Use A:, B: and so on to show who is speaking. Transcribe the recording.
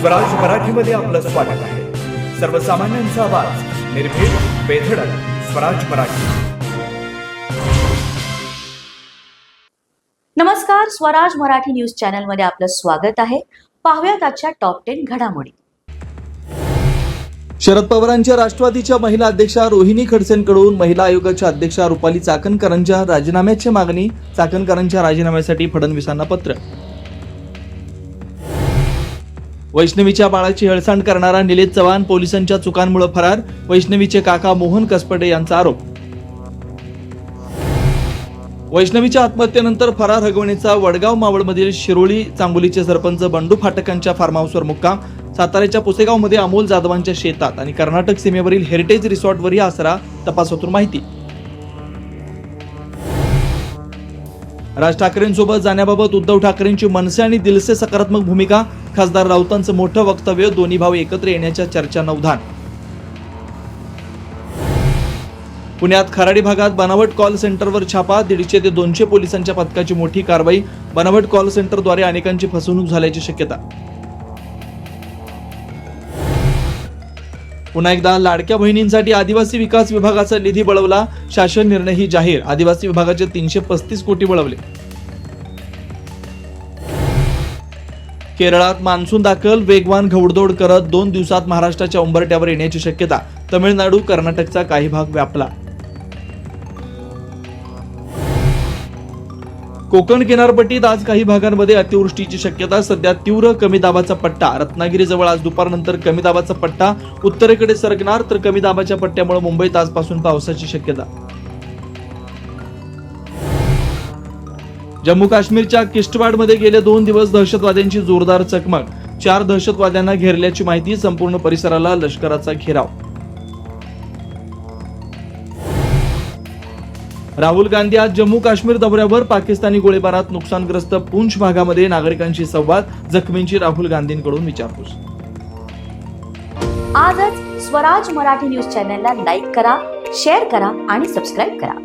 A: स्वराज मराठीमध्ये आपलं स्वागत आहे। सर्वसामान्यांचा आवाज, निर्भीड, बेधडक, स्वराज मराठी।
B: नमस्कार, स्वराज मराठी न्यूज चॅनल मध्ये आपलं स्वागत आहे। पाहूयात आजच्या टॉप 10 घडामोडी।
C: शरद पवारांच्या राष्ट्रवादीच्या महिला अध्यक्षा रोहिणी खडसेंकडून महिला आयोगाच्या अध्यक्षा रुपाली चाकणकरांच्या राजीनाम्याची मागणी। चाकणकरांच्या राजीनाम्यासाठी फडणवीसांना पत्र। वैष्णवीच्या बाळाची हेळसांड करणारा निलेश चव्हाण पोलिसांच्या चुकांमुळे फरार। वैष्णवीचे काका मोहन कसपटे यांचा आरोप। वैष्णवीच्या आत्महत्येनंतर फरार हगवणीचा वडगाव मावळमधील शिरोळी चांगोलीचे सरपंच बंडू फाटकांच्या फार्म हाऊसवर मुक्काम। साताऱ्याच्या पुसेगावमध्ये अमोल जाधवांच्या शेतात आणि कर्नाटक सीमेवरील हेरिटेज रिसॉर्टवरही आसरा। तपासातून माहिती। राज ठाकरेंसोबत जाण्याबाबत उद्धव ठाकरेंची मनसे आणि दिलसे सकारात्मक भूमिका। खासदार राऊतांचं मोठं वक्तव्य। दोन्ही भाऊ एकत्र येण्याच्या चर्चा नवधान। पुण्यात खराडी भागात बनावट कॉल सेंटरवर छापा। 150 ते 200 पोलिसांच्या पथकाची मोठी कारवाई। बनावट कॉल सेंटरद्वारे अनेकांची फसवणूक झाल्याची शक्यता। पुन्हा एकदा लाडक्या बहिणींसाठी आदिवासी विकास विभागाचा निधी वळवला। शासन निर्णयही जाहीर। आदिवासी विभागाचे 335 कोटी वळवले। केरळात मान्सून दाखल। वेगवान घौडदौड करत 2 दिवसात महाराष्ट्राच्या उंबरठ्यावर येण्याची शक्यता। तमिळनाडू, कर्नाटकचा काही भाग व्यापला। कोकण किनारपट्टीत आज काही भागांमध्ये अतिवृष्टीची शक्यता। सध्या तीव्र कमी दाबाचा पट्टा। रत्नागिरीजवळ आज दुपारनंतर कमी दाबाचा पट्टा उत्तरेकडे सरकणार, तर कमी दाबाच्या पट्ट्यामुळे मुंबईत आजपासून पावसाची शक्यता। जम्मू काश्मीरच्या किश्तवाडमध्ये गेले 2 दिवस दहशतवाद्यांची जोरदार चकमक। 4 दहशतवाद्यांना घेरल्याची माहिती। संपूर्ण परिसराला लष्कराचा घेराव। राहुल गांधी आज जम्मू काश्मीर दौऱ्यावर। पाकिस्तानी गोळीबारात नुकसानग्रस्त पूंछ भागामध्ये नागरिकांशी संवाद। जखमींची राहुल गांधींकडून विचारपूस।
B: आजच स्वराज मराठी न्यूज चॅनलला लाईक करा, शेअर करा आणि सबस्क्राईब करा।